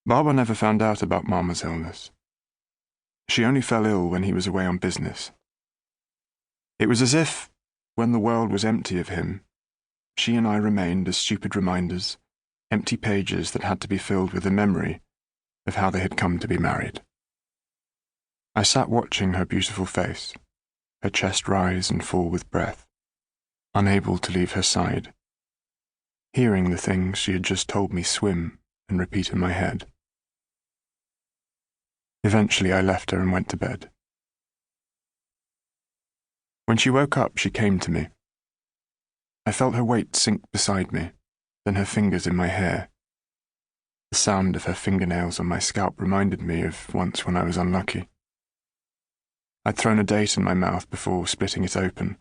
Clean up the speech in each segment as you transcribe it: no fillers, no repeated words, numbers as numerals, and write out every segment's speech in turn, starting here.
Baba never found out about Mama's illness. She only fell ill when he was away on business. It was as if, when the world was empty of him, she and I remained as stupid reminders, empty pages that had to be filled with the memory of how they had come to be married. I sat watching her beautiful face, her chest rise and fall with breath, unable to leave her side, hearing the things she had just told me swim and repeat in my head. Eventually I left her and went to bed. When she woke up, she came to me. I felt her weight sink beside me, then her fingers in my hair. The sound of her fingernails on my scalp reminded me of once when I was unlucky. I'd thrown a date in my mouth before splitting it open,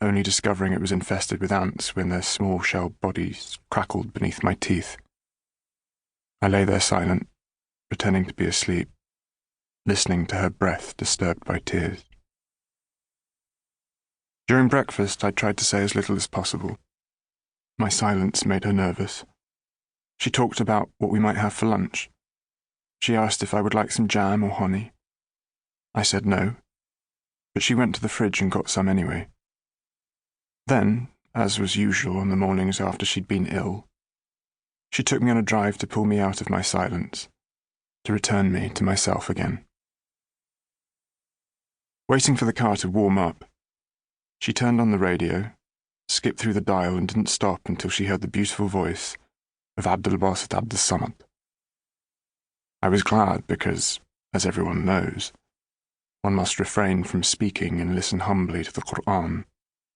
only discovering it was infested with ants when their small shelled bodies crackled beneath my teeth. I lay there silent, pretending to be asleep, listening to her breath disturbed by tears. During breakfast, I tried to say as little as possible. My silence made her nervous. She talked about what we might have for lunch. She asked if I would like some jam or honey. I said no, but she went to the fridge and got some anyway. Then, as was usual on the mornings after she'd been ill, she took me on a drive to pull me out of my silence, to return me to myself again. Waiting for the car to warm up, she turned on the radio, skipped through the dial and didn't stop until she heard the beautiful voice of Abdalla. I was glad because, as everyone knows, one must refrain from speaking and listen humbly to the Qur'an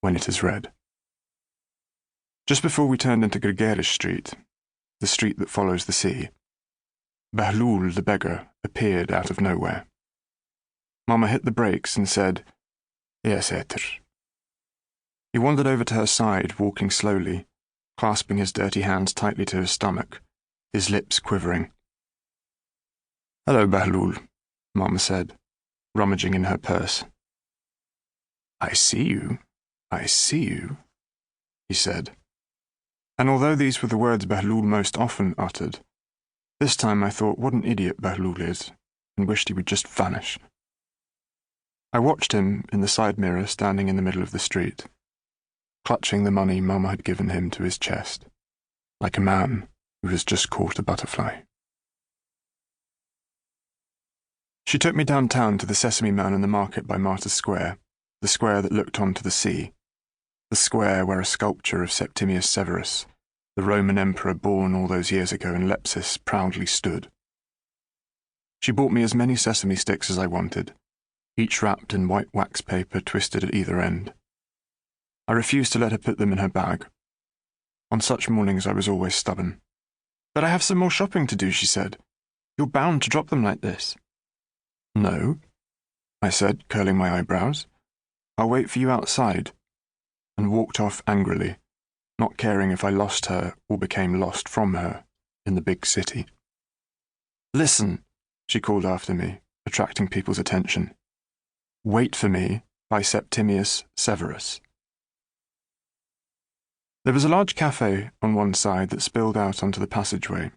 when it is read. Just before we turned into Gregarish Street, the street that follows the sea, Bahlul the beggar appeared out of nowhere. Mama hit the brakes and said, "Ya Satir." He wandered over to her side, walking slowly, clasping his dirty hands tightly to his stomach, his lips quivering. "Hello, Bahlul," Mama said, rummaging in her purse. I see you, he said. And although these were the words Bahlul most often uttered, this time I thought what an idiot Bahlul is, and wished he would just vanish. I watched him in the side mirror standing in the middle of the street, clutching the money Mama had given him to his chest, like a man who has just caught a butterfly. She took me downtown to the Sesame Man in the market by Martyrs Square, the square that looked onto the sea, the square where a sculpture of Septimius Severus, the Roman emperor born all those years ago in Lepsis, proudly stood. She bought me as many sesame sticks as I wanted, each wrapped in white wax paper twisted at either end. I refused to let her put them in her bag. On such mornings I was always stubborn. "But I have some more shopping to do," she said. "You're bound to drop them like this." "No," I said, curling my eyebrows. "I'll wait for you outside," and walked off angrily, not caring if I lost her or became lost from her in the big city. "Listen," she called after me, attracting people's attention. "Wait for me by Septimius Severus." There was a large cafe on one side that spilled out onto the passageway.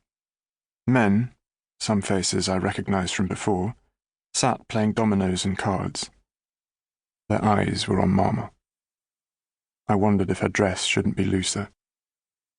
Men, some faces I recognized from before, sat playing dominoes and cards. Their eyes were on Mama. I wondered if her dress shouldn't be looser.